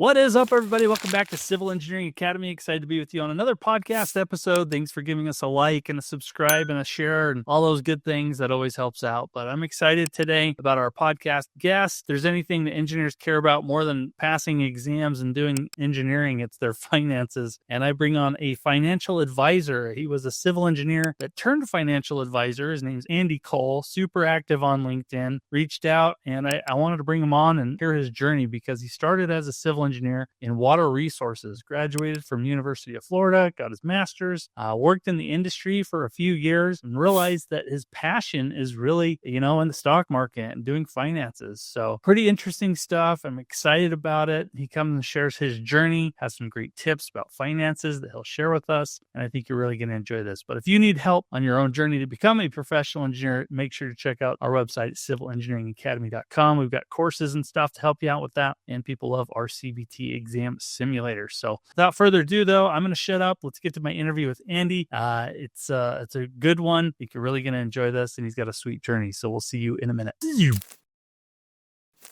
What is up, everybody? Welcome back to Civil Engineering Academy. Excited to be with you on another podcast episode. Thanks for giving us a like and a subscribe and a share and all those good things. That always helps out. But I'm excited today about our podcast guest. If there's anything that engineers care about more than passing exams and doing engineering, it's their finances. And I bring on a financial advisor. He was a civil engineer that turned financial advisor. His name's Andy Cole, super active on LinkedIn. Reached out and I wanted to bring him on and hear his journey because he started as a civil engineer in water resources, graduated from University of Florida, got his master's, worked in the industry for a few years and realized that his passion is really, in the stock market and doing finances. So pretty interesting stuff. I'm excited about it. He comes and shares his journey, has some great tips about finances that he'll share with us. And I think you're really going to enjoy this. But if you need help on your own journey to become a professional engineer, make sure to check out our website, civilengineeringacademy.com. We've got courses and stuff to help you out with that. And people love our CBT exam simulator. So without further ado, though, I'm going to shut up. Let's get to my interview with Andy. It's a good one. I think you're really going to enjoy this, and he's got a sweet journey. So we'll see you in a minute.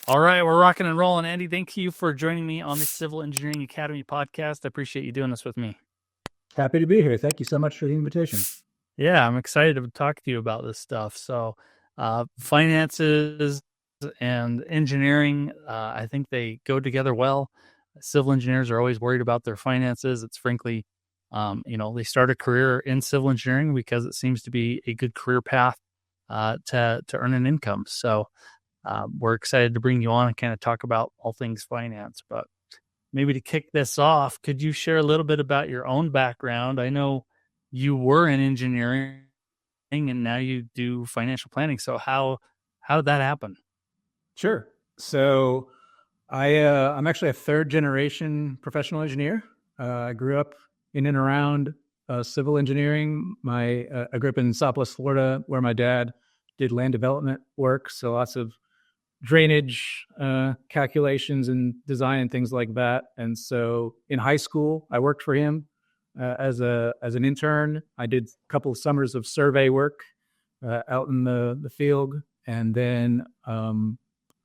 All right, we're rocking and rolling. Andy, thank you for joining me on the Civil Engineering Academy podcast. I appreciate you doing this with me. Happy to be here. Thank you so much for the invitation. Yeah, I'm excited to talk to you about this stuff. So finances and engineering, I think they go together well. Civil engineers are always worried about their finances. It's frankly, they start a career in civil engineering because it seems to be a good career path to earn an income. So we're excited to bring you on and kind of talk about all things finance. But maybe to kick this off, could you share a little bit about your own background? I know you were in engineering and now you do financial planning. So how did that happen? Sure. So I'm actually a third generation professional engineer. I grew up in and around civil engineering. I grew up in Southwest Florida where my dad did land development work. So lots of drainage calculations and design and things like that. And so in high school, I worked for him as an intern. I did a couple of summers of survey work out in the field. And then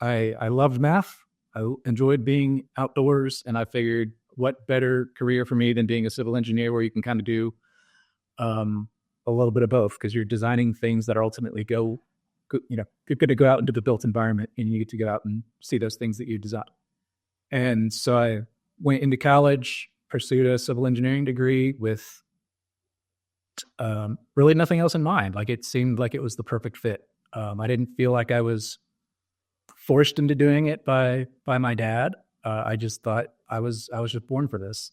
I loved math. I enjoyed being outdoors, and I figured what better career for me than being a civil engineer where you can kind of do a little bit of both because you're designing things that are ultimately you're going to go out into the built environment and you get to go out and see those things that you design. And so I went into college, pursued a civil engineering degree with really nothing else in mind. Like it seemed like it was the perfect fit. I didn't feel like I was forced into doing it by my dad. I just thought I was just born for this,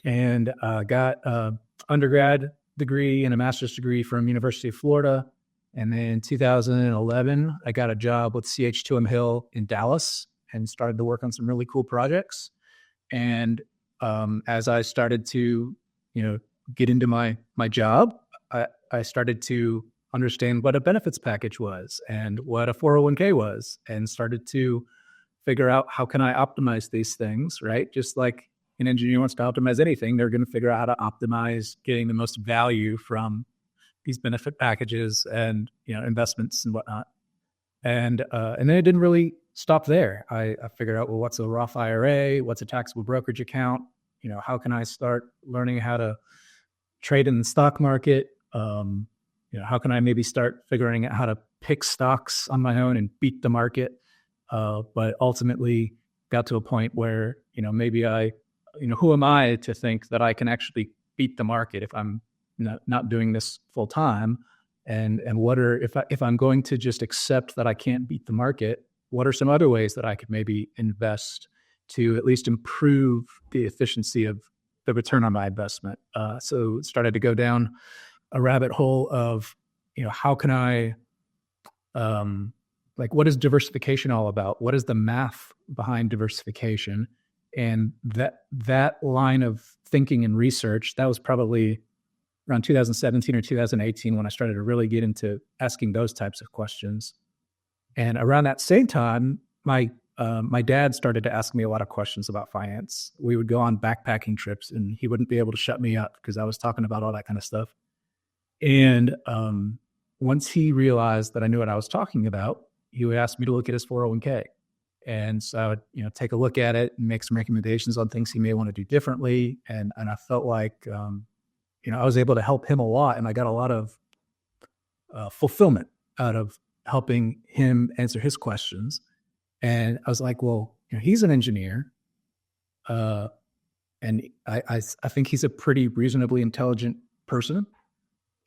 and got an undergrad degree and a master's degree from University of Florida. And then in 2011, I got a job with CH2M Hill in Dallas and started to work on some really cool projects. And as I started to, get into my job, I started to understand what a benefits package was and what a 401k was, and started to figure out how can I optimize these things, right? Just like an engineer wants to optimize anything, they're going to figure out how to optimize getting the most value from these benefit packages and, investments and whatnot. And then it didn't really stop there. I figured out, well, what's a Roth IRA? What's a taxable brokerage account? How can I start learning how to trade in the stock market? How can I maybe start figuring out how to pick stocks on my own and beat the market? But ultimately got to a point where, maybe who am I to think that I can actually beat the market if I'm not doing this full time? And what are, if I'm going to just accept that I can't beat the market, what are some other ways that I could maybe invest to at least improve the efficiency of the return on my investment? So started to go down a rabbit hole of, how can I, what is diversification all about? What is the math behind diversification? And that line of thinking and research, that was probably around 2017 or 2018 when I started to really get into asking those types of questions. And around that same time, my dad started to ask me a lot of questions about finance. We would go on backpacking trips and he wouldn't be able to shut me up because I was talking about all that kind of stuff. And once he realized that I knew what I was talking about, he would ask me to look at his 401k. And so I would, take a look at it and make some recommendations on things he may want to do differently. And I felt like, I was able to help him a lot, and I got a lot of fulfillment out of helping him answer his questions. And I was like, well, he's an engineer, and I think he's a pretty reasonably intelligent person.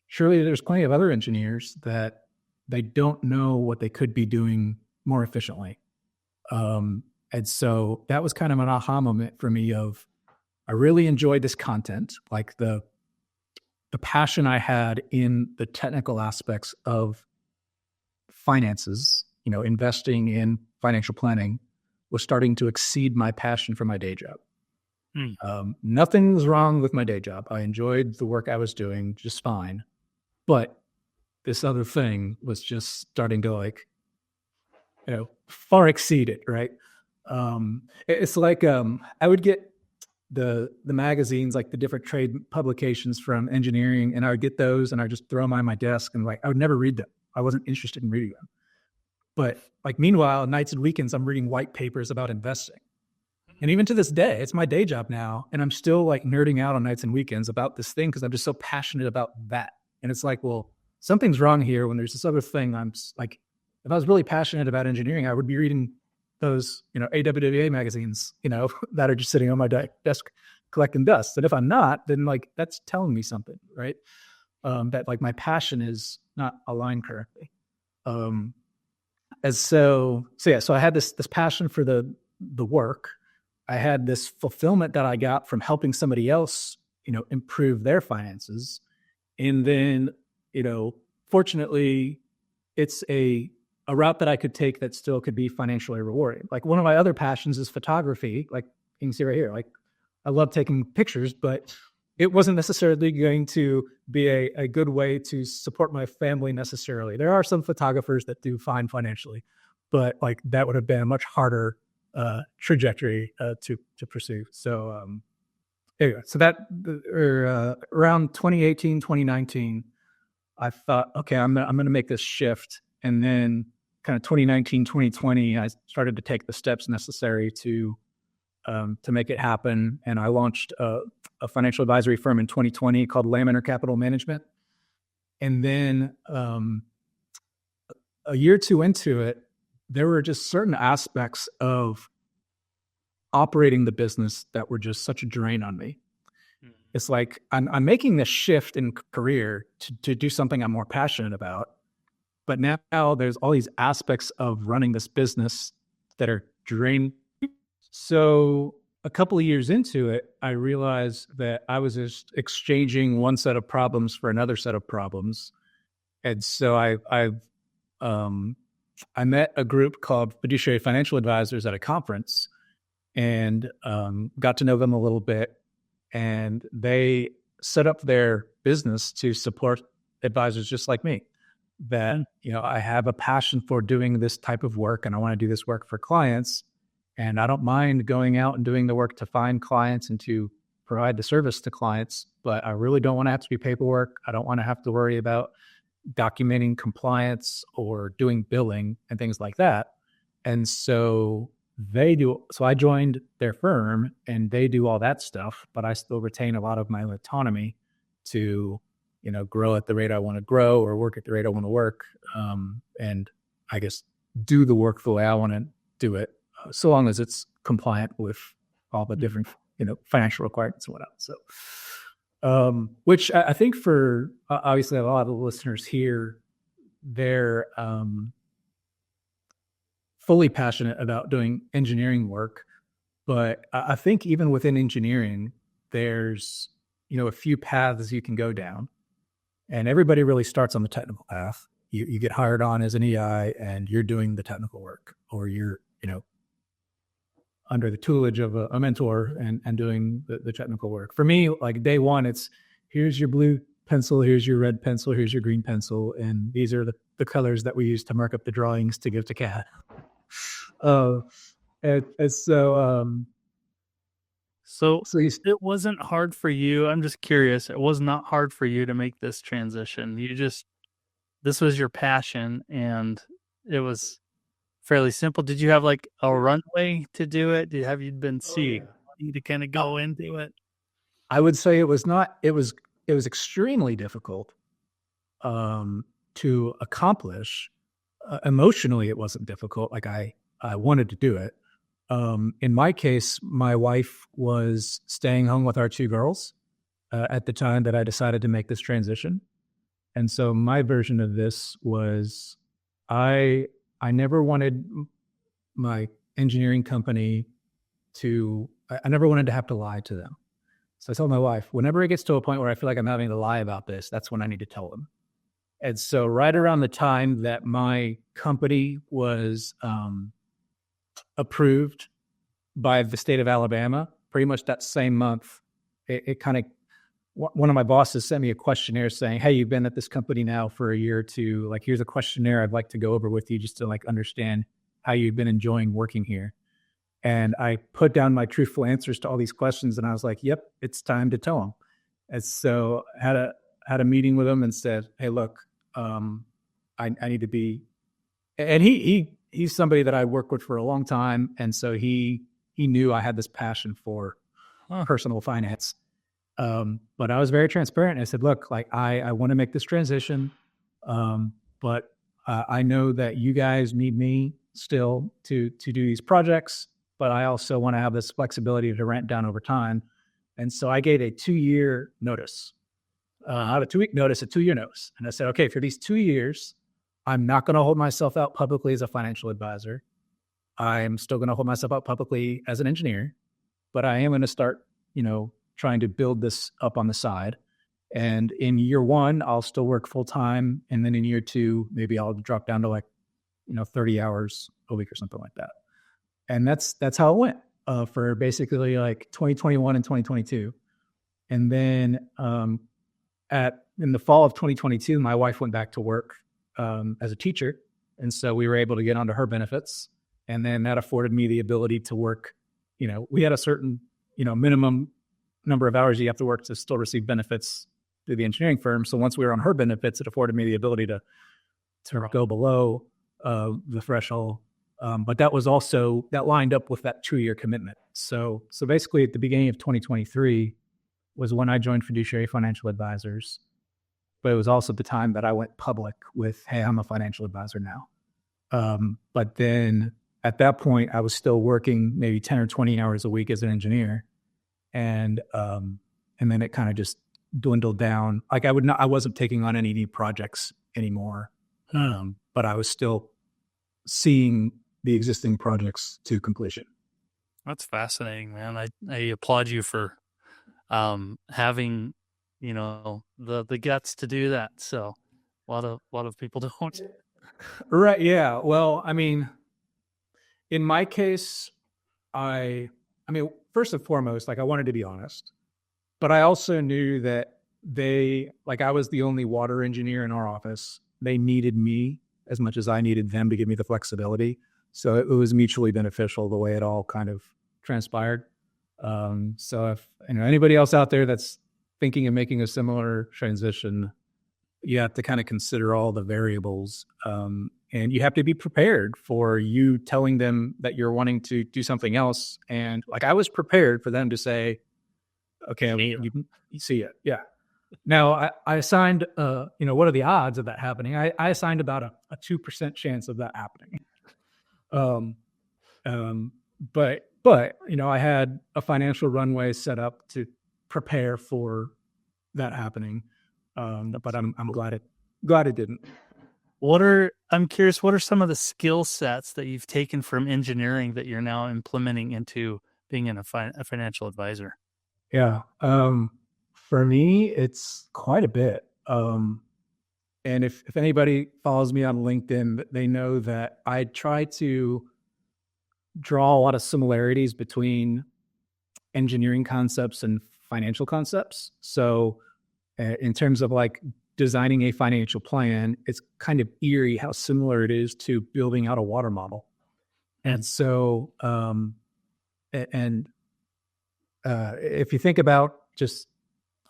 Surely there's plenty of other engineers that they don't know what they could be doing more efficiently. And so that was kind of an aha moment for me of, I really enjoyed this content, like the passion I had in the technical aspects of finances, investing in financial planning, was starting to exceed my passion for my day job. Nothing was wrong with my day job. I enjoyed the work I was doing just fine. But this other thing was just starting to far exceed it, right? It's like I would get the magazines, like the different trade publications from engineering, and I would get those and I would just throw them on my desk, and I would never read them. I wasn't interested in reading them. But meanwhile, nights and weekends, I'm reading white papers about investing. And even to this day, it's my day job now, and I'm still nerding out on nights and weekends about this thing because I'm just so passionate about that. And it's like, well, something's wrong here when there's this other thing. I'm like, if I was really passionate about engineering, I would be reading those, AWWA magazines, that are just sitting on my desk collecting dust. And if I'm not, then that's telling me something, right? That my passion is not aligned correctly. And so I had this passion for the work. I had this fulfillment that I got from helping somebody else, improve their finances. And then, fortunately, it's a route that I could take that still could be financially rewarding. One of my other passions is photography. You can see right here, I love taking pictures, but it wasn't necessarily going to be a good way to support my family necessarily. There are some photographers that do fine financially, but that would have been a much harder trajectory to pursue. So anyway, so that around 2018, 2019, I thought, okay, I'm going to make this shift. And then kind of 2019, 2020, I started to take the steps necessary to make it happen. And I launched a financial advisory firm in 2020 called Laminar Capital Management. And then a year or two into it, there were just certain aspects of operating the business that were just such a drain on me. It's like I'm making this shift in career to do something I'm more passionate about. But now there's all these aspects of running this business that are draining. So a couple of years into it, I realized that I was just exchanging one set of problems for another set of problems. And so I met a group called Fiduciary Financial Advisors at a conference, and got to know them a little bit. And they set up their business to support advisors just like me. That, I have a passion for doing this type of work, and I want to do this work for clients. And I don't mind going out and doing the work to find clients and to provide the service to clients, but I really don't want to have to do paperwork. I don't want to have to worry about documenting compliance or doing billing and things like that. And so I joined their firm, and they do all that stuff, but I still retain a lot of my autonomy to, grow at the rate I want to grow or work at the rate I want to work. And I guess do the work the way I want to do it, so long as it's compliant with all the different, financial requirements and whatnot. So, which I think for obviously a lot of the listeners here, they're fully passionate about doing engineering work. But I think even within engineering, there's, a few paths you can go down. And everybody really starts on the technical path. You get hired on as an EI and you're doing the technical work, or you're, under the tutelage of a mentor and doing the technical work. For me, day one, it's here's your blue pencil, here's your red pencil, here's your green pencil. And these are the colors that we use to mark up the drawings to give to CAD. So it wasn't hard for you. I'm just curious. It was not hard for you to make this transition. This was your passion, and it was fairly simple. Did you have like a runway to do it? Have you been Oh yeah. seeing money to kind of go into it? I would say it was not. It was extremely difficult to accomplish. Emotionally, it wasn't difficult. Like I wanted to do it. In my case, my wife was staying home with our two girls at the time that I decided to make this transition. And so my version of this was I I never wanted my engineering company to I never wanted to have to lie to them. So I told my wife, whenever it gets to a point where I feel like I'm having to lie about this, that's when I need to tell them. And so right around the time that my company was approved by the state of Alabama, pretty much that same month, it kind of one of my bosses sent me a questionnaire saying, "Hey, you've been at this company now for a year or two. Like, here's a questionnaire I'd like to go over with you just to like understand how you've been enjoying working here." And I put down my truthful answers to all these questions, and I was like, "Yep, it's time to tell them." And so had a meeting with him and said, "Hey, look, I need to be." And he's somebody that I worked with for a long time, and so he knew I had this passion for personal finance. But I was very transparent. I said, "Look, like I want to make this transition, but I know that you guys need me still to do these projects, but I also want to have this flexibility to rent down over time." And so I gave a 2-year notice, not a 2-week notice, a 2-year notice. And I said, "Okay, for these 2 years, I'm not going to hold myself out publicly as a financial advisor. I'm still going to hold myself out publicly as an engineer, but I am going to start, trying to build this up on the side. And in year one, I'll still work full time. And then in year two, maybe I'll drop down to like, 30 hours a week or something like that." And that's how it went for basically like 2021 and 2022. And then in the fall of 2022, my wife went back to work as a teacher. And so we were able to get onto her benefits. And then that afforded me the ability to work. We had a certain, minimum number of hours you have to work to still receive benefits through the engineering firm. So once we were on her benefits, it afforded me the ability to go below the threshold. But that lined up with that 2-year commitment. So basically at the beginning of 2023 was when I joined Fiduciary Financial Advisors. But it was also the time that I went public with, "Hey, I'm a financial advisor now." But then at that point, I was still working maybe 10 or 20 hours a week as an engineer. And then it kind of just dwindled down. Like I wasn't taking on any new projects anymore. But I was still seeing the existing projects to completion. That's fascinating, man. I applaud you for having the guts to do that. So a lot of people don't. Right. Yeah. Well, I mean, in my case, first and foremost, like I wanted to be honest, but I also knew that I was the only water engineer in our office. They needed me as much as I needed them to give me the flexibility. So it was mutually beneficial the way it all kind of transpired. So if anybody else out there that's thinking of making a similar transition, you have to kind of consider all the variables. And you have to be prepared for you telling them that you're wanting to do something else. And like I was prepared for them to say, "Okay, you see it." Yeah. Now I assigned, what are the odds of that happening? I assigned about a 2% chance of that happening. But I had a financial runway set up to prepare for that happening. But I'm glad it didn't. I'm curious, what are some of the skill sets that you've taken from engineering that you're now implementing into being a financial advisor? Yeah. For me, it's quite a bit. And if anybody follows me on LinkedIn, they know that I try to draw a lot of similarities between engineering concepts and financial concepts. So in terms of like designing a financial plan, it's kind of eerie how similar it is to building out a water model. And so, if you think about just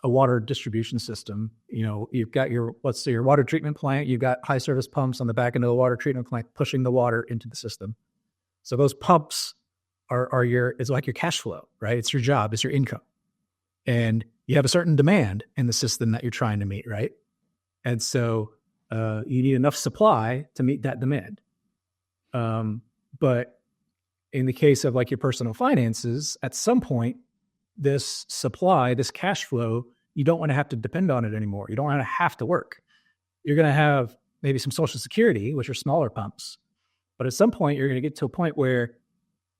a water distribution system. You've got let's say your water treatment plant, you've got high service pumps on the back end of the water treatment plant pushing the water into the system. So those pumps it's like your cash flow, right? It's your job, it's your income. And you have a certain demand in the system that you're trying to meet, right? And so you need enough supply to meet that demand. But in the case of like your personal finances, at some point, this supply, this cash flow, you don't want to have to depend on it anymore. You don't want to have to work. You're going to have maybe some Social Security, which are smaller pumps. But at some point, you're going to get to a point where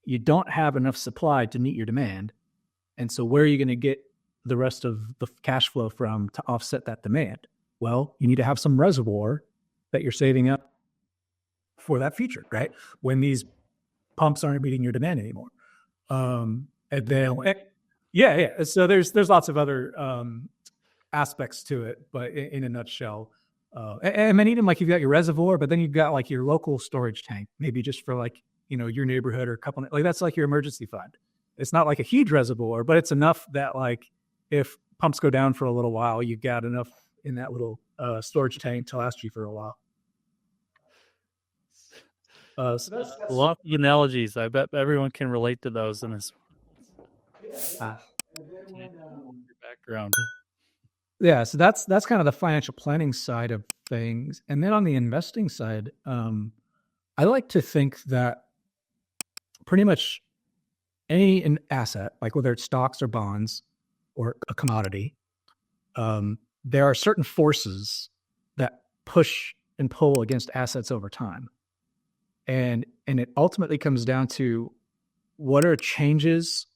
you don't have enough supply to meet your demand. And so where are you going to get the rest of the cash flow from to offset that demand? Well, you need to have some reservoir that you're saving up for that future, right? When these pumps aren't meeting your demand anymore. And then, yeah. So there's lots of other aspects to it, but in a nutshell, and then even like you've got your reservoir, but then you've got like your local storage tank, maybe just for like, your neighborhood or a couple, like that's like your emergency fund. It's not like a huge reservoir, but it's enough that like if pumps go down for a little while, you've got enough in that little storage tank to last you for a while. So that's a lot of analogies. I bet everyone can relate to those in this background. Yeah, so that's kind of the financial planning side of things. And then on the investing side, I like to think that pretty much any asset, like whether it's stocks or bonds or a commodity, there are certain forces that push and pull against assets over time. And it ultimately comes down to what are changes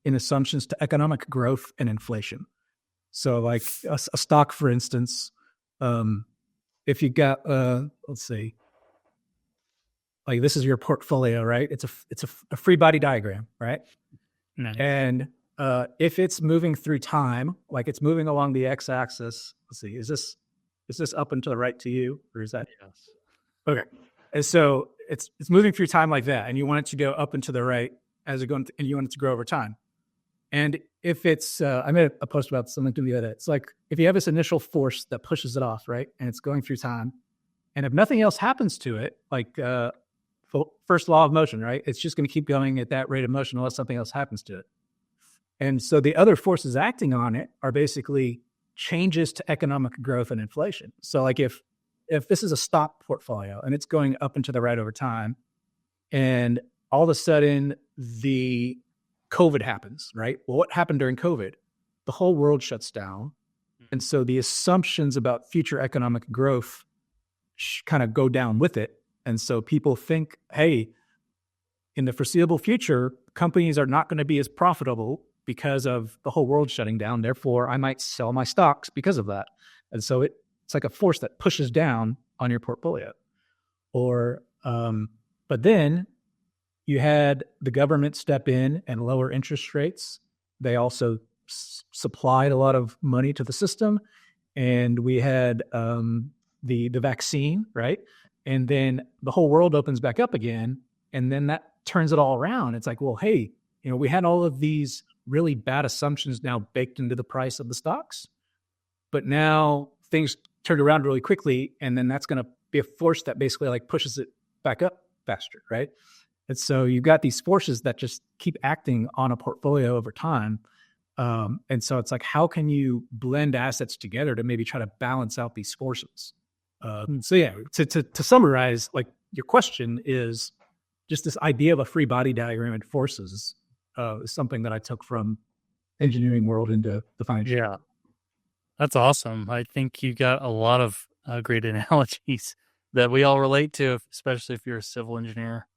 in assumptions to economic growth and inflation. So like a stock, for instance, if you got, let's see, like this is your portfolio, right? It's a free body diagram, right? Nice. And if it's moving through time, like it's moving along the x-axis, let's see, is this up and to the right to you, or is that? Yes. Okay. And so it's moving through time like that, and you want it to go up and to the right as it goes, and you want it to grow over time. And if it's, I made a post about something to the other day. It's like if you have this initial force that pushes it off, right, and it's going through time, and if nothing else happens to it, like first law of motion, right, it's just going to keep going at that rate of motion unless something else happens to it. And so the other forces acting on it are basically changes to economic growth and inflation. So like if this is a stock portfolio and it's going up and to the right over time, and all of a sudden the COVID happens, right? Well, what happened during COVID? The whole world shuts down. And so the assumptions about future economic growth kind of go down with it. And so people think, hey, in the foreseeable future, companies are not going to be as profitable because of the whole world shutting down. Therefore, I might sell my stocks because of that. And so it's like a force that pushes down on your portfolio. Or, but then you had the government step in and lower interest rates. They also supplied a lot of money to the system. And we had the vaccine, right? And then the whole world opens back up again. And then that turns it all around. It's like, well, hey, we had all of these really bad assumptions now baked into the price of the stocks. But now things turned around really quickly. And then that's going to be a force that basically like pushes it back up faster, right? And so you've got these forces that just keep acting on a portfolio over time. And so it's like, how can you blend assets together to maybe try to balance out these forces? So yeah, to summarize, like your question is just this idea of a free body diagram and forces is something that I took from engineering world into the financial. Yeah, that's awesome. I think you got a lot of great analogies that we all relate to, especially if you're a civil engineer.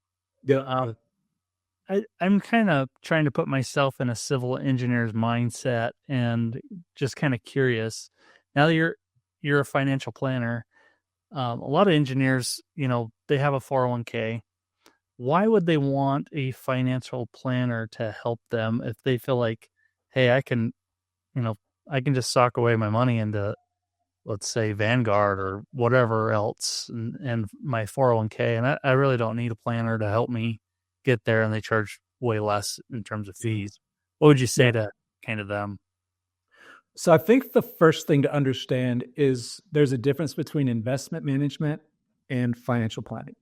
Yeah. I'm kind of trying to put myself in a civil engineer's mindset and just kind of curious. Now that you're a financial planner, a lot of engineers, they have a 401k. Why would they want a financial planner to help them if they feel like, hey, I can just sock away my money into, let's say, Vanguard or whatever else and my 401k, and I really don't need a planner to help me get there, and they charge way less in terms of fees. What would you say to kind of them? So I think the first thing to understand is there's a difference between investment management and financial planning.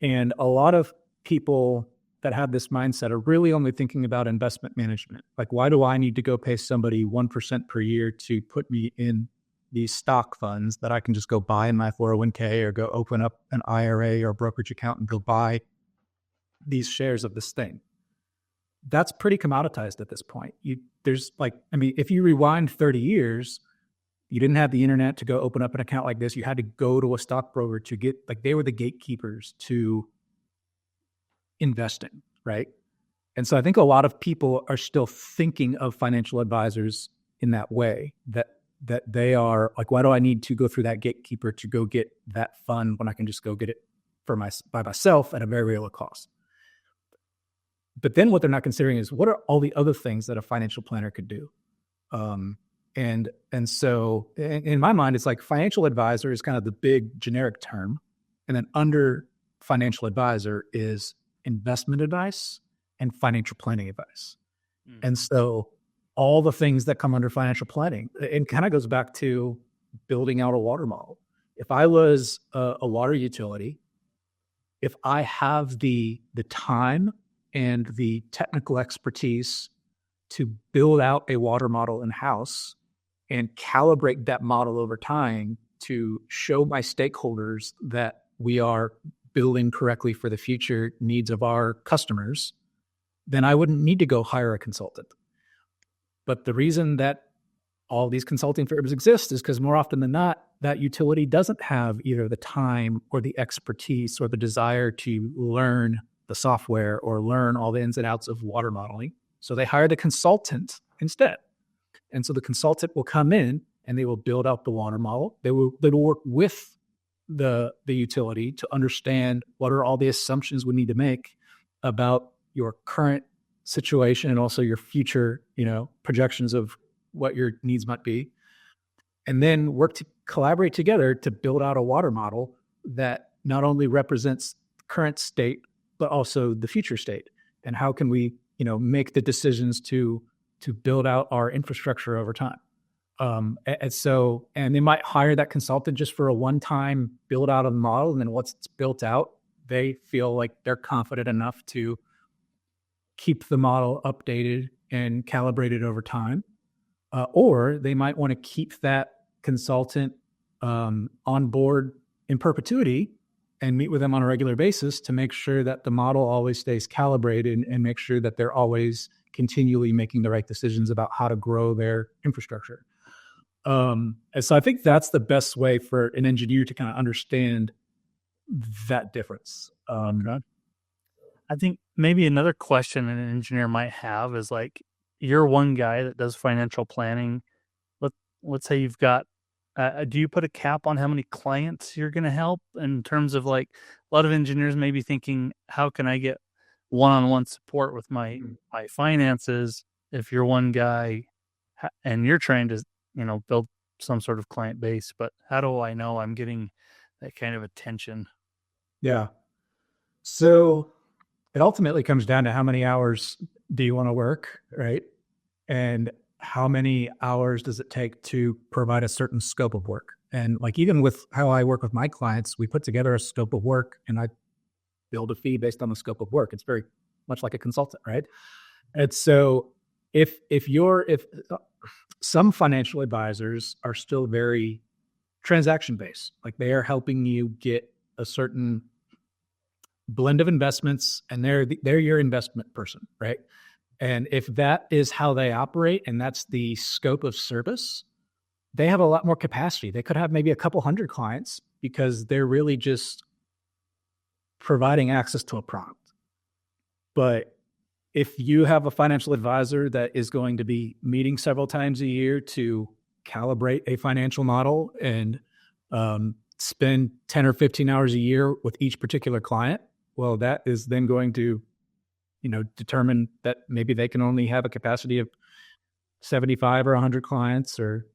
And a lot of people that have this mindset are really only thinking about investment management. Like, why do I need to go pay somebody 1% per year to put me in these stock funds that I can just go buy in my 401k or go open up an IRA or brokerage account and go buy these shares of this thing? That's pretty commoditized at this point. If you rewind 30 years, you didn't have the internet to go open up an account like this. You had to go to a stockbroker to get, like, they were the gatekeepers to investing, right? And so I think a lot of people are still thinking of financial advisors in that way, that they are like, why do I need to go through that gatekeeper to go get that fund when I can just go get it by myself at a very low cost? But then what they're not considering is, what are all the other things that a financial planner could do? And so in my mind, it's like financial advisor is kind of the big generic term. And then under financial advisor is investment advice and financial planning advice. Mm. And so all the things that come under financial planning, it kind of goes back to building out a water model. If I was a water utility, if I have the time and the technical expertise to build out a water model in-house and calibrate that model over time to show my stakeholders that we are building correctly for the future needs of our customers, then I wouldn't need to go hire a consultant. But the reason that all these consulting firms exist is because more often than not, that utility doesn't have either the time or the expertise or the desire to learn the software or learn all the ins and outs of water modeling. So they hire the consultant instead. And so the consultant will come in and they will build out the water model. They will work with the utility to understand what are all the assumptions we need to make about your current situation and also your future, projections of what your needs might be. And then work to collaborate together to build out a water model that not only represents current state, but also the future state. And how can we, make the decisions to build out our infrastructure over time. And they might hire that consultant just for a one-time build out of the model. And then once it's built out, they feel like they're confident enough to keep the model updated and calibrated over time. Or they might want to keep that consultant on board in perpetuity and meet with them on a regular basis to make sure that the model always stays calibrated and make sure that they're always continually making the right decisions about how to grow their infrastructure. And so I think that's the best way for an engineer to kind of understand that difference. I think maybe another question an engineer might have is, like, you're one guy that does financial planning. Let's say you've got, do you put a cap on how many clients you're going to help, in terms of, like, a lot of engineers may be thinking, how can I get one-on-one support with my finances if you're one guy and you're trying to, build some sort of client base, but how do I know I'm getting that kind of attention? Yeah. So it ultimately comes down to how many hours do you want to work, right? And how many hours does it take to provide a certain scope of work? And like, even with how I work with my clients, we put together a scope of work and I build a fee based on the scope of work. It's very much like a consultant, right? And so if some financial advisors are still very transaction based, like they are helping you get a certain blend of investments and they're your investment person, right? And if that is how they operate and that's the scope of service, they have a lot more capacity. They could have maybe a couple hundred clients because they're really just providing access to a product. But if you have a financial advisor that is going to be meeting several times a year to calibrate a financial model and spend 10 or 15 hours a year with each particular client, well, that is then going to, determine that maybe they can only have a capacity of 75 or 100 clients, or,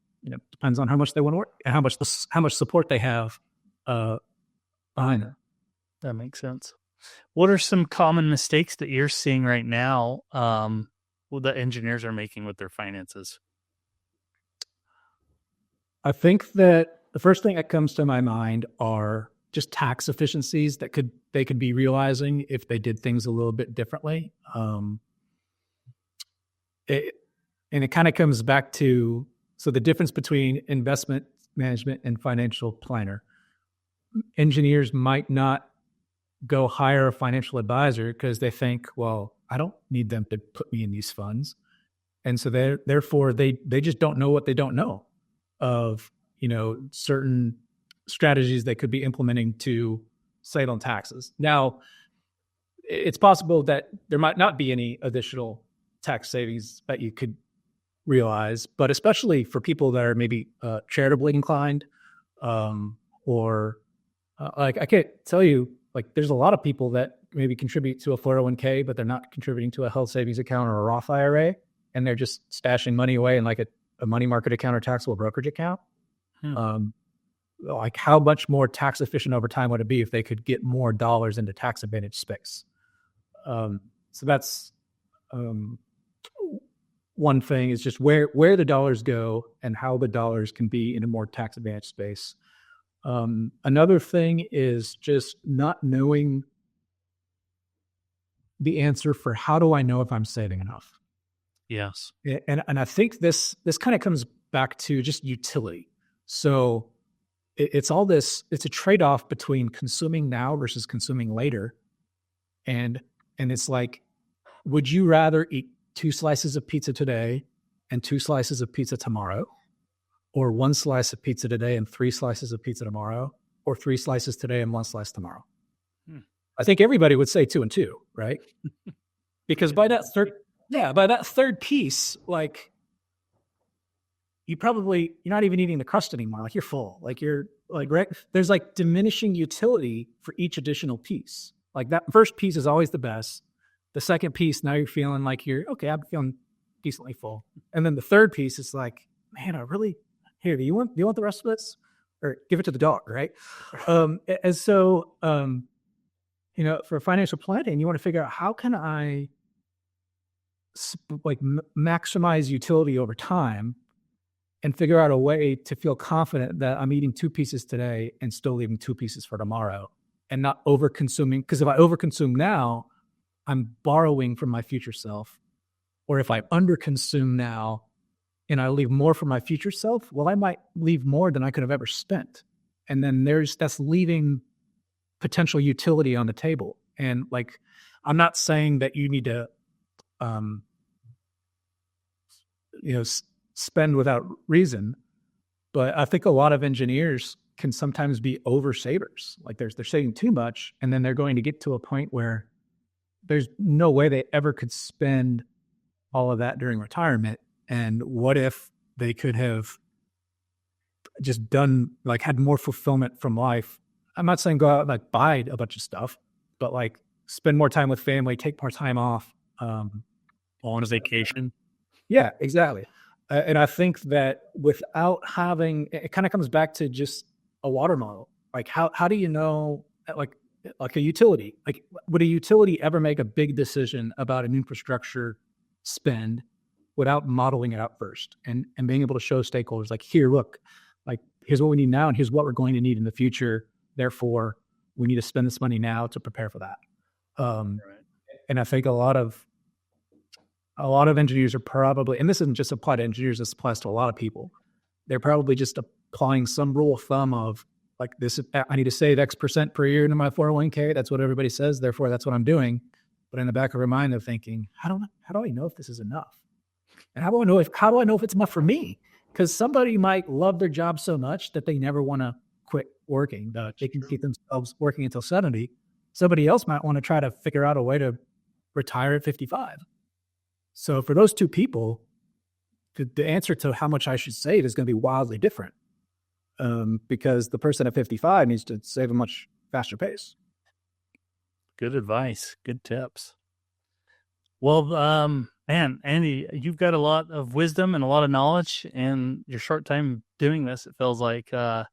depends on how much they want to work and how much support they have behind them. That makes sense. What are some common mistakes that you're seeing right now that engineers are making with their finances? I think that the first thing that comes to my mind are just tax efficiencies that they could be realizing if they did things a little bit differently. And it kind of comes back to, so the difference between investment management and financial planner. Engineers might not go hire a financial advisor because they think, well, I don't need them to put me in these funds. And so therefore they just don't know what they don't know of, certain strategies they could be implementing to save on taxes. Now, it's possible that there might not be any additional tax savings that you could realize, but especially for people that are maybe charitably inclined, or like I can't tell you, like there's a lot of people that maybe contribute to a 401k, but they're not contributing to a health savings account or a Roth IRA, and they're just stashing money away in like a money market account or taxable brokerage account. Like how much more tax efficient over time would it be if they could get more dollars into tax advantage space? So that's one thing, is just where the dollars go and how the dollars can be in a more tax advantage space. Another thing is just not knowing the answer for how do I know if I'm saving enough? Yes. And I think this kind of comes back to just utility. So it's a trade-off between consuming now versus consuming later. And it's like, would you rather eat 2 slices of pizza today and 2 slices of pizza tomorrow, or 1 slice of pizza today and 3 slices of pizza tomorrow, or 3 slices today and 1 slice tomorrow? I think everybody would say 2 and 2, right? Because by that third piece, like you're not even eating the crust anymore. Like you're full, like you're like, right. There's like diminishing utility for each additional piece. Like that first piece is always the best. The second piece, now you're feeling like I'm feeling decently full. And then the third piece is like, man, do you want the rest of this? Or give it to the dog, right? And so, for financial planning, you want to figure out how can I maximize utility over time and figure out a way to feel confident that I'm eating 2 pieces today and still leaving 2 pieces for tomorrow and not over consuming. Because if I overconsume now, I'm borrowing from my future self. Or if I underconsume now and I leave more for my future self, well, I might leave more than I could have ever spent. And then that's leaving potential utility on the table. And like, I'm not saying that you need to, spend without reason, but I think a lot of engineers can sometimes be oversavers. Like they're saving too much, and then they're going to get to a point where there's no way they ever could spend all of that during retirement. And what if they could have just done, like, had more fulfillment from life? I'm not saying go out and like buy a bunch of stuff, but like spend more time with family, take more time off. On a vacation. Yeah, exactly. And I think that without having, it kind of comes back to just a water model. Like how do you know, like a utility, like would a utility ever make a big decision about an infrastructure spend without modeling it out first and being able to show stakeholders like, here, look, like here's what we need now and here's what we're going to need in the future. Therefore, we need to spend this money now to prepare for that. Right. And I think a lot of engineers are probably, and this isn't just applied to engineers, this applies to a lot of people. They're probably just applying some rule of thumb of like this, I need to save X percent per year into my 401k. That's what everybody says. Therefore, that's what I'm doing. But in the back of their mind, they're thinking, how do I know if this is enough? And how do I know if it's enough for me? Because somebody might love their job so much that they never want to quit working. They can keep themselves working until 70. Somebody else might want to try to figure out a way to retire at 55. So for those two people, the answer to how much I should save is going to be wildly different, because the person at 55 needs to save a much faster pace. Good advice. Good tips. Well, man, Andy, you've got a lot of wisdom and a lot of knowledge, and your short time doing this, it feels like I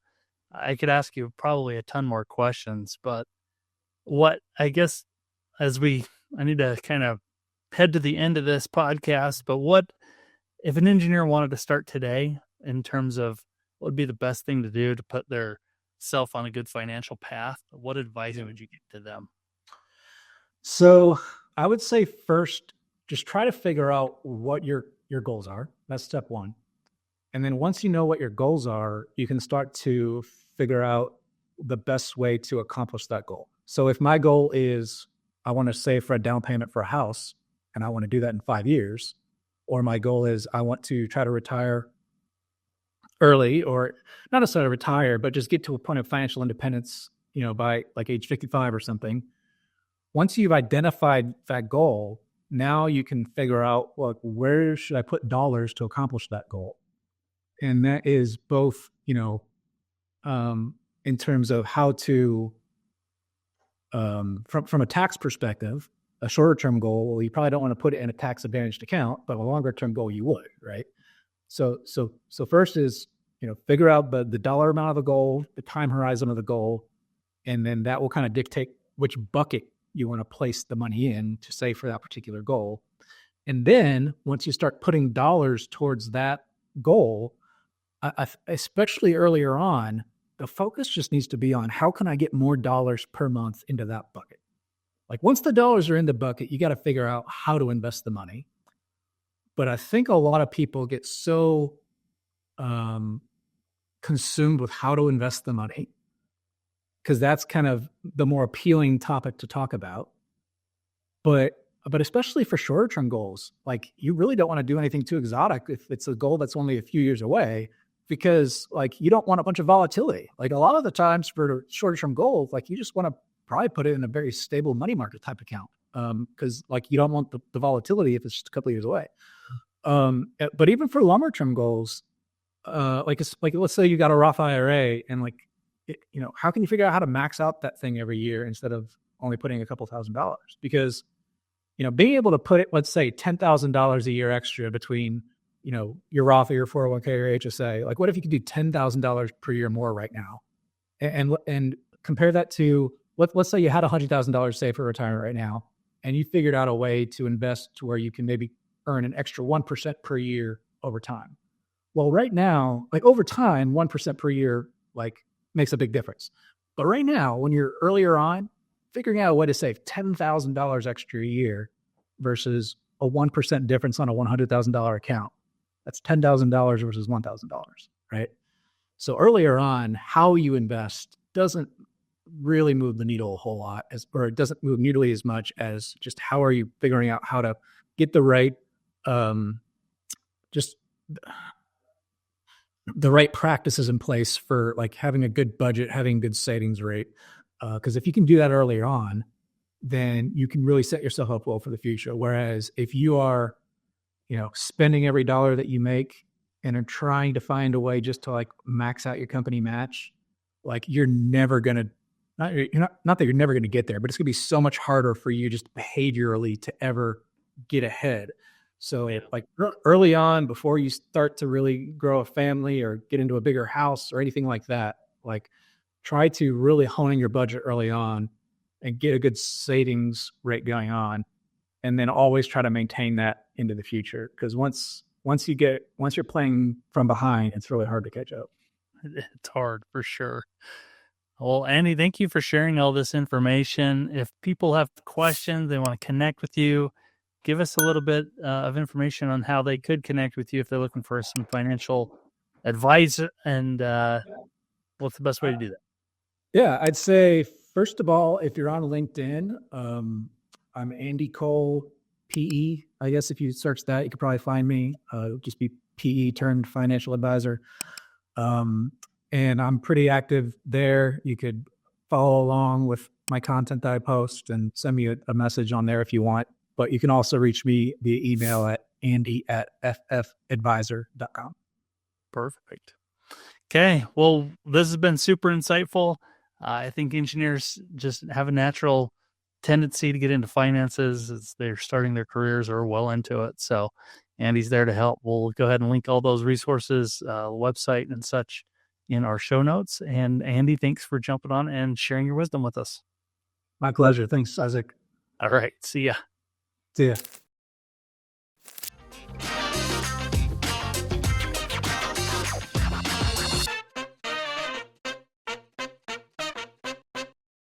could ask you probably a ton more questions, but what I guess I need to kind of head to the end of this podcast, but what if an engineer wanted to start today in terms of what would be the best thing to do to put their self on a good financial path? What advice would you give to them? So I would say first, just try to figure out what your goals are. That's step one. And then once you know what your goals are, you can start to figure out the best way to accomplish that goal. So if my goal is I want to save for a down payment for a house and I want to do that in 5 years, or my goal is I want to try to retire early, or not necessarily retire, but just get to a point of financial independence, by like age 55 or something. Once you've identified that goal, now you can figure out, well, where should I put dollars to accomplish that goal? And that is both, in terms of how to, from a tax perspective, a shorter term goal, well, you probably don't want to put it in a tax advantaged account, but a longer term goal you would, right? So first is, figure out the dollar amount of the goal, the time horizon of the goal, and then that will kind of dictate which bucket you want to place the money in to save for that particular goal. And then once you start putting dollars towards that goal, especially earlier on, the focus just needs to be on how can I get more dollars per month into that bucket? Like once the dollars are in the bucket, you got to figure out how to invest the money. But I think a lot of people get so consumed with how to invest the money, because that's kind of the more appealing topic to talk about. But especially for shorter term goals, like you really don't want to do anything too exotic if it's a goal that's only a few years away, because like you don't want a bunch of volatility. Like a lot of the times for shorter term goals, like you just want to probably put it in a very stable money market type account, because like you don't want the volatility if it's just a couple of years away. But even for longer term goals, like let's say you got a Roth IRA and like, how can you figure out how to max out that thing every year instead of only putting a couple $1,000? Because, being able to put it, let's say $10,000 a year extra between, your Roth or your 401k or HSA, like what if you could do $10,000 per year more right now? And compare that to, let's say you had $100,000 saved for retirement right now, and you figured out a way to invest to where you can maybe earn an extra 1% per year over time. Well, right now, like over time, 1% per year, like makes a big difference. But right now, when you're earlier on, figuring out a way to save $10,000 extra a year versus a 1% difference on a $100,000 account, that's $10,000 versus $1,000, right? So earlier on, how you invest doesn't really move the needle a whole lot, or it doesn't move nearly as much as just how are you figuring out how to get the right, just the right practices in place for like having a good budget, having good savings rate. Because if you can do that earlier on, then you can really set yourself up well for the future. Whereas if you are, spending every dollar that you make and are trying to find a way just to like max out your company match, like you're never going to, not that you're never going to get there, but it's going to be so much harder for you just behaviorally to ever get ahead. So like early on, before you start to really grow a family or get into a bigger house or anything like that, like try to really hone in your budget early on and get a good savings rate going on. And then always try to maintain that into the future. Because once you're playing from behind, it's really hard to catch up. It's hard for sure. Well, Andy, thank you for sharing all this information. If people have questions, they want to connect with you, give us a little bit of information on how they could connect with you if they're looking for some financial advice, and what's the best way to do that? Yeah, I'd say, first of all, if you're on LinkedIn, I'm Andy Cole, PE. I guess if you search that, you could probably find me. Just be PE turned financial advisor. And I'm pretty active there. You could follow along with my content that I post and send me a message on there if you want. But you can also reach me via email at andy@ffadvisor.com. Perfect. Okay. Well, this has been super insightful. I think engineers just have a natural tendency to get into finances as they're starting their careers or well into it. So Andy's there to help. We'll go ahead and link all those resources, website and such in our show notes. And Andy, thanks for jumping on and sharing your wisdom with us. My pleasure. Thanks, Isaac. All right. See ya. See ya.